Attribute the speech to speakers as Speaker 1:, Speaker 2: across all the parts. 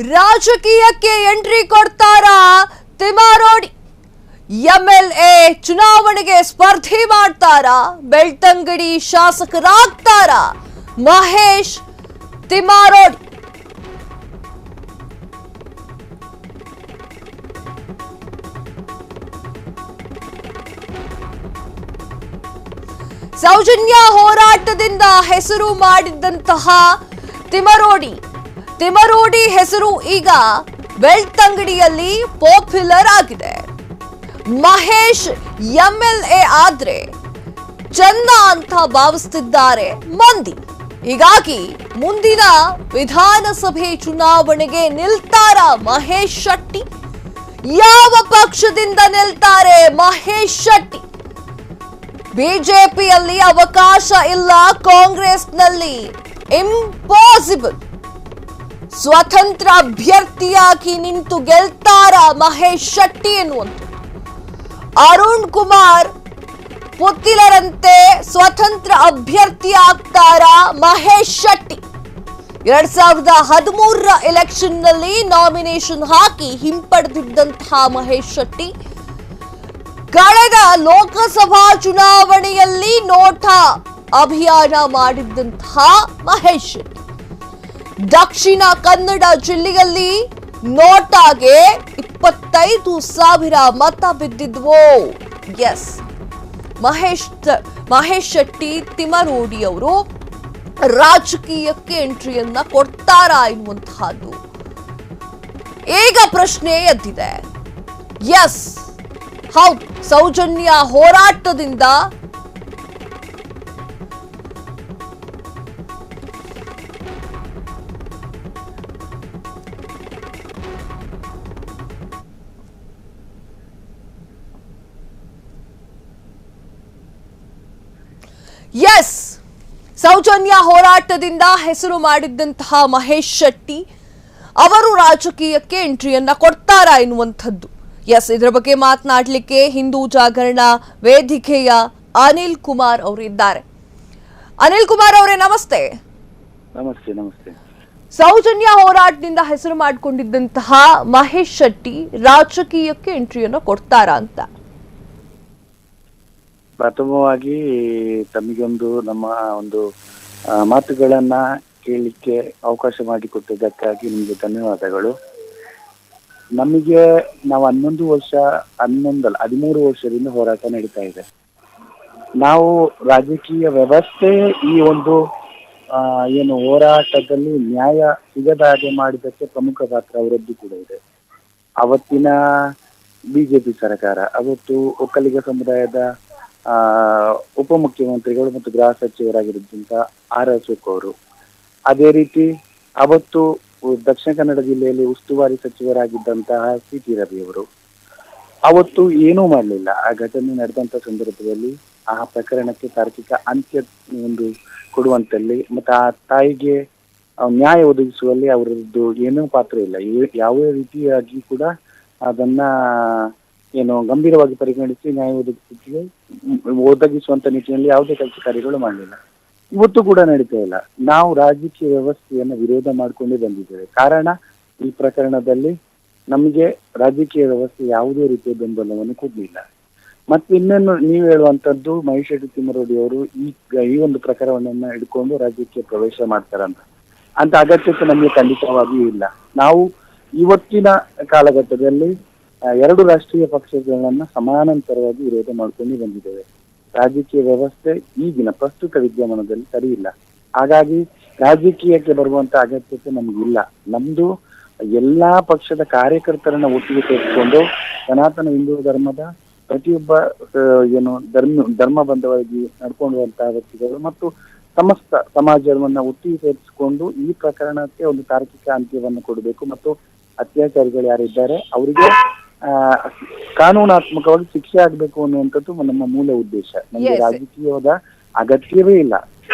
Speaker 1: ರಾಜಕೀಯಕ್ಕೆ ಎಂಟ್ರಿ ಕೊಡ್ತಾರಾ ತಿಮ್ಮಾರೋಡಿ? ಎಂಎಲ್ಎ ಚುನಾವಣೆಗೆ ಸ್ಪರ್ಧೆ ಮಾಡ್ತಾರಾ? ಬೆಳ್ತಂಗಡಿ ಶಾಸಕರಾಗ್ತಾರಾ ಮಹೇಶ್ ತಿಮ್ಮಾರೋಡಿ? ಸೌಜನ್ಯ ಹೋರಾಟದಿಂದ ಹೆಸರು ಮಾಡಿದ್ದಂತಹ ತಿಮ್ಮಾರೋಡಿ ಹೆಸರು ಈಗ ಬೆಳ್ತಂಗಡಿಯಲ್ಲಿ ಪಾಪ್ಯುಲರ್ ಆಗಿದೆ. ಮಹೇಶ್ ಎಂಎಲ್ಎ ಆದ್ರೆ ಚಂದ ಅಂತ ಭಾವಿಸುತ್ತಿದ್ದಾರೆ ಮಂದಿ. ಹೀಗಾಗಿ ಮುಂದಿನ ವಿಧಾನಸಭೆ ಚುನಾವಣೆಗೆ ನಿಲ್ತಾರ ಮಹೇಶ್ ಶೆಟ್ಟಿ? ಯಾವ ಪಕ್ಷದಿಂದ ನಿಲ್ತಾರೆ ಮಹೇಶ್ ಶೆಟ್ಟಿ? ಬಿಜೆಪಿಯಲ್ಲಿ ಅವಕಾಶ ಇಲ್ಲ, ಕಾಂಗ್ರೆಸ್ನಲ್ಲಿ ಇಂಪಾಸಿಬಲ್. ಸ್ವತಂತ್ರ ಅಭ್ಯರ್ಥಿಯಾಗಿ ನಿಂತು ಗೆಲ್ತಾರ ಮಹೇಶ್ ಶೆಟ್ಟಿ ಎನ್ನುವಂಥದ್ದು. ಅರುಣ್ ಕುಮಾರ್ ಪುತ್ತಿಲರಂತೆ ಸ್ವತಂತ್ರ ಅಭ್ಯರ್ಥಿ ಆಗ್ತಾರ ಮಹೇಶ್ ಶೆಟ್ಟಿ? 2013 ಎಲೆಕ್ಷನ್ ನಲ್ಲಿ ನಾಮಿನೇಷನ್ ಹಾಕಿ ಹಿಂಪಡೆದಿದ್ದಂತಹ ಮಹೇಶ್ ಶೆಟ್ಟಿ ಕಳೆದ ಲೋಕಸಭಾ ಚುನಾವಣೆಯಲ್ಲಿ ನೋಟಾ ಅಭಿಯಾನ ಮಾಡಿದ್ದಂತಹ ಮಹೇಶ್ ಶೆಟ್ಟಿ. ದಕ್ಷಿಣ ಕನ್ನಡ ಜಿಲ್ಲೆಯಲ್ಲಿ ನೋಟಾಗೆ 25,000 ಮತ ಬಿದ್ದಿದ್ವು. ಎಸ್, ಮಹೇಶ್ ಶೆಟ್ಟಿ ತಿಮ್ಮಾರೋಡಿ ಅವರು ರಾಜಕೀಯಕ್ಕೆ ಎಂಟ್ರಿಯನ್ನ ಕೊಡ್ತಾರಾ ಎನ್ನುವಂತಹದ್ದು ಈಗ ಪ್ರಶ್ನೆ ಎದ್ದಿದೆ. ಎಸ್, ಹೌದು, ಸೌಜನ್ಯ ಹೋರಾಟದಿಂದ ಹೆಸರು ಮಾಡಿದ್ದಂತಹ ಮಹೇಶ್ ಶೆಟ್ಟಿ ಅವರು ರಾಜಕೀಯಕ್ಕೆ ಎಂಟ್ರಿಯನ್ನ ಕೊಡ್ತಾರಾ ಎನ್ನುವಂಥದ್ದು. ಎಸ್, ಇದರ ಬಗ್ಗೆ ಮಾತನಾಡಲಿಕ್ಕೆ ಹಿಂದೂ ಜಾಗರಣ ವೇದಿಕೆಯ ಅನಿಲ್ ಕುಮಾರ್ ಅವರು ಇದ್ದಾರೆ. ಅನಿಲ್ ಕುಮಾರ್ ಅವರೇ, ನಮಸ್ತೆ.
Speaker 2: ನಮಸ್ತೆ. ನಮಸ್ತೆ.
Speaker 1: ಸೌಜನ್ಯ ಹೋರಾಟದಿಂದ ಹೆಸರು ಮಾಡಿಕೊಂಡಿದ್ದಂತಹ ಮಹೇಶ್ ಶೆಟ್ಟಿ ರಾಜಕೀಯಕ್ಕೆ ಎಂಟ್ರಿಯನ್ನ ಕೊಡ್ತಾರಾ ಅಂತ?
Speaker 2: ಪ್ರಥಮವಾಗಿ ತಮಗೊಂದು ನಮ್ಮ ಒಂದು ಮಾತುಗಳನ್ನ ಕೇಳಲಿಕ್ಕೆ ಅವಕಾಶ ಮಾಡಿಕೊಟ್ಟಿದ್ದಕ್ಕಾಗಿ ನಿಮಗೆ ಧನ್ಯವಾದಗಳು. ನಮಗೆ ನಾವು 13 ವರ್ಷದಿಂದ ಹೋರಾಟ ನಡೀತಾ ಇದೆ. ನಾವು ರಾಜಕೀಯ ವ್ಯವಸ್ಥೆ ಈ ಒಂದು ಏನು ಹೋರಾಟದಲ್ಲಿ ನ್ಯಾಯ ಸಿಗದ ಹಾಗೆ ಮಾಡಿದ್ದಕ್ಕೆ ಪ್ರಮುಖ ಪಾತ್ರ ಅವರದ್ದು ಕೂಡ ಇದೆ. ಅವತ್ತಿನ ಬಿಜೆಪಿ ಸರ್ಕಾರ, ಅವತ್ತು ಒಕ್ಕಲಿಗ ಸಮುದಾಯದ ಉಪಮುಖ್ಯಮಂತ್ರಿಗಳು ಮತ್ತು ಗೃಹ ಸಚಿವರಾಗಿರುವಂತ ಆರ್ ಅಶೋಕ್ ಅವರು, ಅದೇ ರೀತಿ ಅವತ್ತು ದಕ್ಷಿಣ ಕನ್ನಡ ಜಿಲ್ಲೆಯಲ್ಲಿ ಉಸ್ತುವಾರಿ ಸಚಿವರಾಗಿದ್ದಂತಹ ಸಿ.ಟಿ. ರವಿ ಅವರು ಅವತ್ತು ಏನೂ ಮಾಡಲಿಲ್ಲ. ಆ ಘಟನೆ ನಡೆದಂತ ಸಂದರ್ಭದಲ್ಲಿ ಆ ಪ್ರಕರಣಕ್ಕೆ ತಾರ್ಕಿಕ ಅಂತ್ಯ ಒಂದು ಕೊಡುವಂತಲ್ಲಿ ಮತ್ತು ಆ ತಾಯಿಗೆ ನ್ಯಾಯ ಒದಗಿಸುವಲ್ಲಿ ಅವರದ್ದು ಏನೂ ಪಾತ್ರ ಇಲ್ಲ. ಯಾವುದೇ ರೀತಿಯಾಗಿ ಕೂಡ ಅದನ್ನ ಏನು ಗಂಭೀರವಾಗಿ ಪರಿಗಣಿಸಿ ನ್ಯಾಯ ಒದಗಿಸುವಂತ ನಿಟ್ಟಿನಲ್ಲಿ ಯಾವುದೇ ಕೆಲಸ ಕಾರ್ಯಗಳು ಮಾಡಲಿಲ್ಲ. ಇವತ್ತು ಕೂಡ ನಡೀತಾ ಇಲ್ಲ. ನಾವು ರಾಜಕೀಯ ವ್ಯವಸ್ಥೆಯನ್ನು ವಿರೋಧ ಮಾಡಿಕೊಂಡೇ ಬಂದಿದ್ದೇವೆ. ಕಾರಣ, ಈ ಪ್ರಕರಣದಲ್ಲಿ ನಮಗೆ ರಾಜಕೀಯ ವ್ಯವಸ್ಥೆ ಯಾವುದೇ ರೀತಿಯ ಬೆಂಬಲವನ್ನು ಕೊಡಲಿಲ್ಲ. ಮತ್ತೆ ಇನ್ನೇನು ನೀವು ಹೇಳುವಂತದ್ದು, ಮಹೇಶ್ ತಿಮ್ಮಾರೋಡಿ ಅವರು ಈ ಒಂದು ಪ್ರಕರಣವನ್ನ ಹಿಡ್ಕೊಂಡು ರಾಜಕೀಯ ಪ್ರವೇಶ ಮಾಡ್ತಾರಂತ ಅಗತ್ಯತೆ ನಮಗೆ ಖಂಡಿತವಾಗಿಯೂ ಇಲ್ಲ. ನಾವು ಇವತ್ತಿನ ಕಾಲಘಟ್ಟದಲ್ಲಿ 2 ರಾಷ್ಟ್ರೀಯ ಪಕ್ಷಗಳನ್ನ ಸಮಾನಾಂತರವಾಗಿ ವಿರೋಧ ಮಾಡ್ಕೊಂಡು ಬಂದಿದ್ದೇವೆ. ರಾಜಕೀಯ ವ್ಯವಸ್ಥೆ ಈಗಿನ ಪ್ರಸ್ತುತ ವಿದ್ಯಮಾನದಲ್ಲಿ ಸರಿ ಇಲ್ಲ. ಹಾಗಾಗಿ ರಾಜಕೀಯಕ್ಕೆ ಬರುವಂತ ಅಗತ್ಯತೆ ನಮಗಿಲ್ಲ. ನಮ್ದು ಎಲ್ಲಾ ಪಕ್ಷದ ಕಾರ್ಯಕರ್ತರನ್ನ ಒಟ್ಟಿಗೆ ಸೇರಿಸಿಕೊಂಡು ಸನಾತನ ಹಿಂದೂ ಧರ್ಮದ ಪ್ರತಿಯೊಬ್ಬ ಏನು ಧರ್ಮ ಬಂಧವಾಗಿ ನಡ್ಕೊಂಡುವಂತಹ ವ್ಯಕ್ತಿಗಳು ಮತ್ತು ಸಮಸ್ತ ಸಮಾಜವನ್ನ ಒಟ್ಟಿಗೆ ಸೇರಿಸಿಕೊಂಡು ಈ ಪ್ರಕರಣಕ್ಕೆ ಒಂದು ತಾರ್ಕಿಕ ಅಂತ್ಯವನ್ನು ಕೊಡಬೇಕು ಮತ್ತು ಅತ್ಯಾಚಾರಿಗಳು ಯಾರಿದ್ದಾರೆ ಅವರಿಗೆ ಕಾನೂನಾತ್ಮಕವಾಗಿ ಶಿಕ್ಷೆ ಆಗ್ಬೇಕು ಅನ್ನುವಂಥದ್ದು ನಮ್ಮ ಮೂಲ ಉದ್ದೇಶ. ನಮಗೆ ರಾಜಕೀಯದ ಅಗತ್ಯವೇ ಇಲ್ಲ,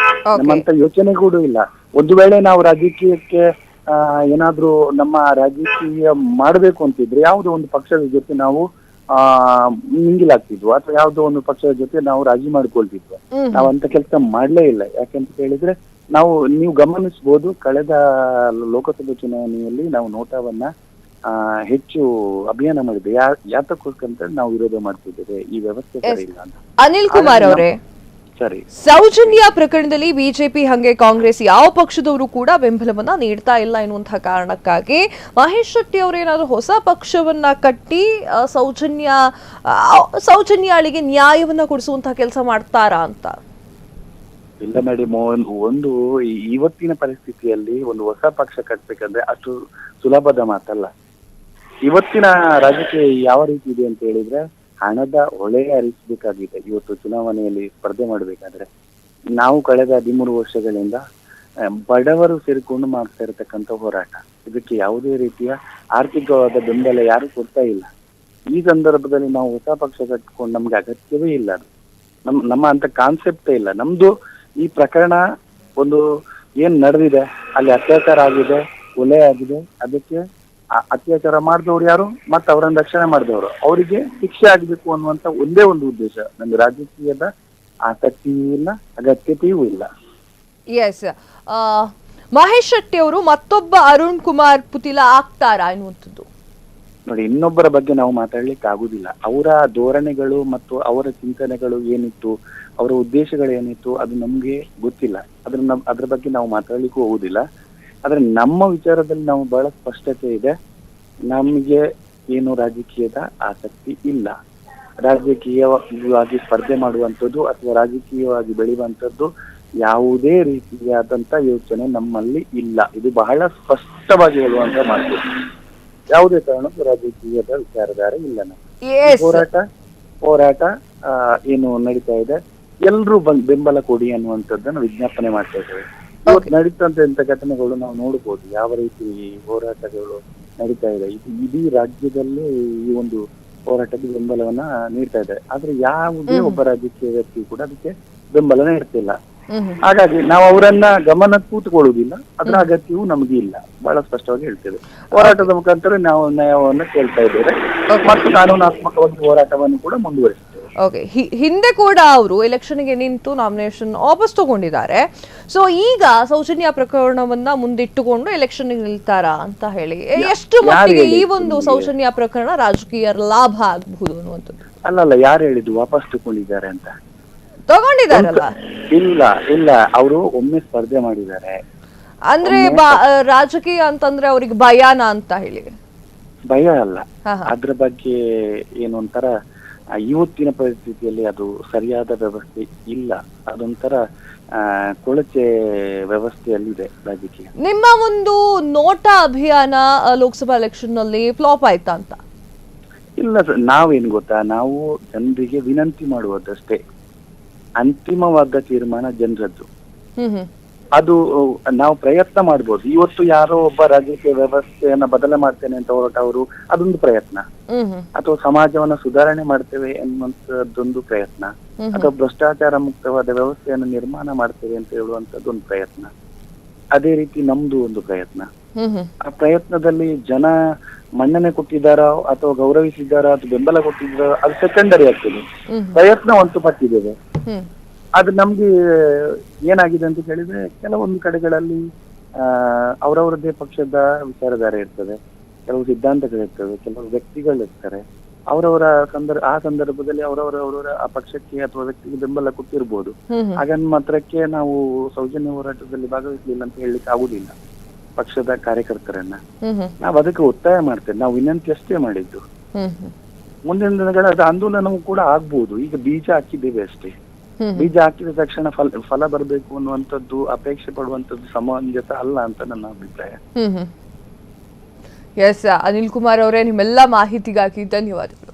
Speaker 2: ನಮ್ಮಂತ ಯೋಚನೆ ಕೂಡ ಇಲ್ಲ. ಒಂದು ವೇಳೆ ನಾವು ರಾಜಕೀಯಕ್ಕೆ ಏನಾದ್ರೂ ನಮ್ಮ ರಾಜಕೀಯ ಮಾಡಬೇಕು ಅಂತಿದ್ರೆ ಯಾವುದೋ ಒಂದು ಪಕ್ಷದ ಜೊತೆ ನಾವು ಮಿಂಗಿಲಾಗ್ತಿದ್ವು ಅಥವಾ ಯಾವುದೋ ಒಂದು ಪಕ್ಷದ ಜೊತೆ ನಾವು ರಾಜಿ ಮಾಡ್ಕೊಳ್ತಿದ್ವು. ನಾವಂತ ಕೆಲಸ ಮಾಡ್ಲೇ ಇಲ್ಲ. ಯಾಕೆಂತ ಹೇಳಿದ್ರೆ ನೀವು ಗಮನಿಸಬಹುದು, ಕಳೆದ ಲೋಕಸಭೆ ಚುನಾವಣೆಯಲ್ಲಿ ನಾವು ನೋಟಾವನ್ನ ಹೆಚ್ಚು ಅಭಿಯಾನ ಮಾಡಿದ್ವಿ. ಯಾತಕ್ಕೋಸ್ಕರ ನಾವು ವಿರೋಧ ಮಾಡ್ತಿದ್ದೇವೆ, ಈ ವ್ಯವಸ್ಥೆ ಸರಿ ಇಲ್ಲ ಅಂತ.
Speaker 1: ಅನಿಲ್ ಕುಮಾರ್ ಅವರೇ,
Speaker 2: ಸರಿ,
Speaker 1: ಸೌಜನ್ಯ ಪ್ರಕರಣದಲ್ಲಿ ಬಿಜೆಪಿ ಹಾಗೆ ಕಾಂಗ್ರೆಸ್ ಯಾವ ಪಕ್ಷದವರು ಕೂಡ ಬೆಂಬಲವನ್ನ ನೀಡ್ತಾ ಇಲ್ಲ ಎನ್ನುವಂತಹ ಕಾರಣಕ್ಕಾಗಿ ಮಹೇಶ್ ಶೆಟ್ಟಿ ಅವರು ಏನಾದ್ರು ಹೊಸ ಪಕ್ಷವನ್ನ ಕಟ್ಟಿ ಸೌಜನ್ಯಾಳಿಗೆ ನ್ಯಾಯವನ್ನ ಕೊಡಿಸುವಂತಹ ಕೆಲಸ ಮಾಡ್ತಾರಾ ಅಂತ?
Speaker 2: ಇಲ್ಲ ಮೇಡಮ್, ಒಂದು ಇವತ್ತಿನ ಪರಿಸ್ಥಿತಿಯಲ್ಲಿ ಒಂದು ಹೊಸ ಪಕ್ಷ ಕಟ್ಬೇಕಂದ್ರೆ ಅಷ್ಟು ಸುಲಭದ ಮಾತಲ್ಲ. ಇವತ್ತಿನ ರಾಜಕೀಯ ಯಾವ ರೀತಿ ಇದೆ ಅಂತ ಹೇಳಿದ್ರೆ, ಹಣದ ಹೊಳೆ ಹರಿಸಬೇಕಾಗಿದೆ. ಇವತ್ತು ಚುನಾವಣೆಯಲ್ಲಿ ಸ್ಪರ್ಧೆ ಮಾಡಬೇಕಾದ್ರೆ ನಾವು ಕಳೆದ 13 ವರ್ಷಗಳಿಂದ ಬಡವರು ಸೇರಿಕೊಂಡು ಮಾಡ್ತಾ ಇರತಕ್ಕಂಥ ಹೋರಾಟ, ಇದಕ್ಕೆ ಯಾವುದೇ ರೀತಿಯ ಆರ್ಥಿಕವಾದ ಬೆಂಬಲ ಯಾರು ಕೊಡ್ತಾ ಇಲ್ಲ. ಈ ಸಂದರ್ಭದಲ್ಲಿ ನಾವು ಹೊಸ ಪಕ್ಷ ಕಟ್ಕೊಂಡು ನಮ್ಗೆ ಅಗತ್ಯವೇ ಇಲ್ಲ. ಅದು ನಮ್ಮ ಅಂತ ಕಾನ್ಸೆಪ್ಟೇ ಇಲ್ಲ ನಮ್ದು. ಈ ಪ್ರಕರಣ ಒಂದು ಏನ್ ನಡೆದಿದೆ, ಅಲ್ಲಿ ಅತ್ಯಾಚಾರ ಆಗಿದೆ, ಕೊಲೆ ಆಗಿದೆ, ಅದಕ್ಕೆ ಅತ್ಯಾಚಾರ ಮಾಡಿದವ್ರು ಯಾರು ಮತ್ತೆ ಅವರನ್ನ ರಕ್ಷಣೆ ಮಾಡಿದವರು ಅವರಿಗೆ ಶಿಕ್ಷೆ ಆಗಬೇಕು ಅನ್ನುವಂತ ಒಂದೇ ಒಂದು ಉದ್ದೇಶ. ನಮ್ಗೆ ರಾಜಕೀಯದ ಆಸಕ್ತಿಯೂ ಇಲ್ಲ, ಅಗತ್ಯತೆಯೂ ಇಲ್ಲ.
Speaker 1: ಎಸ್, ಮಹೇಶ್ ಶೆಟ್ಟಿ ಅವರು ಮತ್ತೊಬ್ಬ ಅರುಣ್ ಕುಮಾರ್ ಪುತಿಲ ಆಗ್ತಾರಾ ಎನ್ನುವಂಥದ್ದು?
Speaker 2: ನೋಡಿ, ಇನ್ನೊಬ್ಬರ ಬಗ್ಗೆ ನಾವು ಮಾತಾಡ್ಲಿಕ್ಕೆ ಆಗುದಿಲ್ಲ. ಅವರ ಧೋರಣೆಗಳು ಮತ್ತು ಅವರ ಚಿಂತನೆಗಳು ಏನಿತ್ತು, ಅವರ ಉದ್ದೇಶಗಳು ಏನಿತ್ತು, ಅದು ನಮ್ಗೆ ಗೊತ್ತಿಲ್ಲ. ಅದ್ರ ಬಗ್ಗೆ ನಾವು ಮಾತಾಡ್ಲಿಕ್ಕೂ ಹೋಗುದಿಲ್ಲ. ಆದ್ರೆ ನಮ್ಮ ವಿಚಾರದಲ್ಲಿ ನಾವು ಬಹಳ ಸ್ಪಷ್ಟತೆ ಇದೆ. ನಮಗೆ ಏನು ರಾಜಕೀಯದ ಆಸಕ್ತಿ ಇಲ್ಲ. ರಾಜಕೀಯವಾಗಿ ಸ್ಪರ್ಧೆ ಮಾಡುವಂಥದ್ದು ಅಥವಾ ರಾಜಕೀಯವಾಗಿ ಬೆಳೆಯುವಂಥದ್ದು ಯಾವುದೇ ರೀತಿಯಾದಂತ ಯೋಚನೆ ನಮ್ಮಲ್ಲಿ ಇಲ್ಲ. ಇದು ಬಹಳ ಸ್ಪಷ್ಟವಾಗಿ ಹೇಳುವಂತ ಮಾತು. ಯಾವುದೇ ಕಾರಣಕ್ಕೂ ರಾಜಕೀಯದ ವಿಚಾರಧಾರೆ ಇಲ್ಲ. ನಮ್ಮ ಹೋರಾಟ ಏನು ನಡೀತಾ ಇದೆ, ಎಲ್ರೂ ಬೆಂಬಲ ಕೊಡಿ ಅನ್ನುವಂಥದ್ದನ್ನು ವಿಜ್ಞಾಪನೆ ಮಾಡ್ತಾ ಇದ್ದೇವೆ. ಇವತ್ತು ನಡೀತಂತ ಘಟನೆಗಳು ನಾವು ನೋಡಬಹುದು, ಯಾವ ರೀತಿ ಹೋರಾಟಗಳು ನಡೀತಾ ಇದೆ. ಇಡೀ ರಾಜ್ಯದಲ್ಲೇ ಈ ಒಂದು ಹೋರಾಟಕ್ಕೆ ಬೆಂಬಲವನ್ನ ನೀಡ್ತಾ ಇದೆ. ಆದ್ರೆ ಯಾವುದೇ ಒಬ್ಬ ರಾಜಕೀಯ ವ್ಯಕ್ತಿ ಕೂಡ ಅದಕ್ಕೆ ಬೆಂಬಲ ನೀಡ್ತಿಲ್ಲ. ಹಾಗಾಗಿ ನಾವು ಅವರನ್ನ ಗಮನ ಕೂತ್ಕೊಳ್ಳುವುದಿಲ್ಲ. ಅದರ ಅಗತ್ಯವೂ ನಮಗೆ ಇಲ್ಲ. ಬಹಳ ಸ್ಪಷ್ಟವಾಗಿ ಹೇಳ್ತೇವೆ. ಹೋರಾಟದ ಮುಖಾಂತರ ನಾವು ನ್ಯಾಯವನ್ನ ಕೇಳ್ತಾ ಇದ್ದೇವೆ ಮತ್ತು ಕಾನೂನಾತ್ಮಕವಾಗಿ ಹೋರಾಟವನ್ನು ಕೂಡ ಮುಂದುವರಿಸ್ತೇವೆ.
Speaker 1: ಓಕೆ, ಹಿಂದೆ ಕೂಡ ಅವರು ಎಲೆಕ್ಷನ್ಗೆ ನಿಂತು ನಾಮಿನೇಷನ್ ವಾಪಸ್ ತಗೊಂಡಿದ್ದಾರೆ. ಸೊ ಈಗ ಸೌಜನ್ಯ ಪ್ರಕರಣವನ್ನ ಮುಂದಿಟ್ಟುಕೊಂಡು ಎಲೆಕ್ಷನ್ ನಿಲ್ತಾರಾ ಅಂತ ಹೇಳಿ ಎಷ್ಟು ಮಟ್ಟಿಗೆ ಈ ಒಂದು ಸೌಜನ್ಯ ಪ್ರಕರಣ ರಾಜಕೀಯ ಲಾಭ ಆಗಬಹುದು ಅನ್ನುವಂಥದ್ದು?
Speaker 2: ಅಲ್ಲಲ್ಲ, ಯಾರು ಹೇಳಿದ್ದು ವಾಪಸ್ ತಗೊಂಡಿದ್ದಾರೆ ಅಂತ?
Speaker 1: ತಗೊಂಡಿದ್ದಾರಲ್ಲ.
Speaker 2: ಇಲ್ಲ, ಅವರು ಒಮ್ಮೆ ಸ್ಪರ್ಧೆ ಮಾಡಿದ್ದಾರೆ.
Speaker 1: ಅಂದ್ರೆ ರಾಜಕೀಯ ಅಂತಂದ್ರೆ ಅವ್ರಿಗೆ ಭಯಾನ ಅಂತ ಹೇಳಿ?
Speaker 2: ಭಯ ಅಲ್ಲ, ಅದ್ರ ಬಗ್ಗೆ ಏನು ಒಂಥರ ಇವತ್ತಿನ ಪರಿಸ್ಥಿತಿಯಲ್ಲಿ ಅದು ಸರಿಯಾದ ವ್ಯವಸ್ಥೆ ಇಲ್ಲ. ಅದೊಂಥರ ಕೊಳಚೆ ವ್ಯವಸ್ಥೆಯಲ್ಲಿದೆ ರಾಜಕೀಯ.
Speaker 1: ನಿಮ್ಮ ಒಂದು ನೋಟಾ ಅಭಿಯಾನ ಲೋಕಸಭಾ ಎಲೆಕ್ಷನ್ ನಲ್ಲಿ ಫ್ಲಾಪ್ ಆಯ್ತಾ ಅಂತ?
Speaker 2: ಇಲ್ಲ ಸರ್, ನಾವೇನು ಗೊತ್ತಾ, ನಾವು ಜನರಿಗೆ ವಿನಂತಿ ಮಾಡುವುದಷ್ಟೇ. ಅಂತಿಮವಾದ ತೀರ್ಮಾನ ಜನರದ್ದು. ಅದು ನಾವು ಪ್ರಯತ್ನ ಮಾಡ್ಬೋದು. ಇವತ್ತು ಯಾರೋ ಒಬ್ಬ ರಾಜಕೀಯ ವ್ಯವಸ್ಥೆಯನ್ನ ಬದಲು ಮಾಡ್ತೇನೆ ಅಂತ ಹೊರಟವರು ಅದೊಂದು ಪ್ರಯತ್ನ, ಅಥವಾ ಸಮಾಜವನ್ನ ಸುಧಾರಣೆ ಮಾಡ್ತೇವೆ ಎನ್ನುವಂತದ್ದೊಂದು ಪ್ರಯತ್ನ, ಅಥವಾ ಭ್ರಷ್ಟಾಚಾರ ಮುಕ್ತವಾದ ವ್ಯವಸ್ಥೆಯನ್ನು ನಿರ್ಮಾಣ ಮಾಡ್ತೇವೆ ಅಂತ ಹೇಳುವಂತದ್ದೊಂದು ಪ್ರಯತ್ನ. ಅದೇ ರೀತಿ ನಮ್ದು ಒಂದು ಪ್ರಯತ್ನ. ಆ ಪ್ರಯತ್ನದಲ್ಲಿ ಜನ ಮನ್ನಣೆ ಕೊಟ್ಟಿದ್ದಾರಾ ಅಥವಾ ಗೌರವಿಸಿದ್ದಾರಾ ಅಥವಾ ಬೆಂಬಲ ಕೊಟ್ಟಿದ್ದಾರಾ ಅದು ಸೆಕೆಂಡರಿ ಆಗ್ತದೆ. ಪ್ರಯತ್ನ ಒಂದು ಪಟ್ಟಿದ್ದೇವೆ. ಅದು ನಮ್ಗೆ ಏನಾಗಿದೆ ಅಂತ ಕೇಳಿದ್ರೆ, ಕೆಲವೊಂದು ಕಡೆಗಳಲ್ಲಿ ಅವರವರದೇ ಪಕ್ಷದ ವಿಚಾರಧಾರೆ ಇರ್ತದೆ, ಕೆಲವು ಸಿದ್ಧಾಂತಗಳಿರ್ತವೆ, ಕೆಲವು ವ್ಯಕ್ತಿಗಳಿರ್ತಾರೆ. ಆ ಸಂದರ್ಭದಲ್ಲಿ ಅವರವರ ಆ ಪಕ್ಷಕ್ಕೆ ಅಥವಾ ವ್ಯಕ್ತಿಗೆ ಬೆಂಬಲ ಕೊಟ್ಟಿರ್ಬೋದು. ಹಾಗನ್ ಮಾತ್ರಕ್ಕೆ ನಾವು ಸೌಜನ್ಯ ಹೋರಾಟದಲ್ಲಿ ಭಾಗವಹಿಸಲಿಲ್ಲ ಅಂತ ಹೇಳಲಿಕ್ಕೆ ಆಗುದಿಲ್ಲ. ಪಕ್ಷದ ಕಾರ್ಯಕರ್ತರನ್ನ ನಾವು ಅದಕ್ಕೆ ಒತ್ತಾಯ ಮಾಡ್ತೇವೆ. ನಾವು ವಿನಂತಿ ಅಷ್ಟೇ ಮಾಡಿದ್ದು. ಮುಂದಿನ ದಿನಗಳ ಆಂದೋಲನವೂ ಕೂಡ ಆಗ್ಬಹುದು. ಈಗ ಬೀಜ ಹಾಕಿದ್ದೇವೆ ಅಷ್ಟೇ. ಬೀಜ ಹಾಕಿದ ತಕ್ಷಣ ಫಲ ಬರಬೇಕು ಅನ್ನುವಂಥದ್ದು ಅಪೇಕ್ಷೆ ಪಡುವಂತದ್ದು ಸಮಂಜಸ ಅಲ್ಲ ಅಂತ ನನ್ನ ಅಭಿಪ್ರಾಯ.
Speaker 1: ಎಸ್, ಅನಿಲ್ ಕುಮಾರ್ ಅವರೇ, ನಿಮ್ಮೆಲ್ಲ ಮಾಹಿತಿಗಾಗಿ ಧನ್ಯವಾದಗಳು.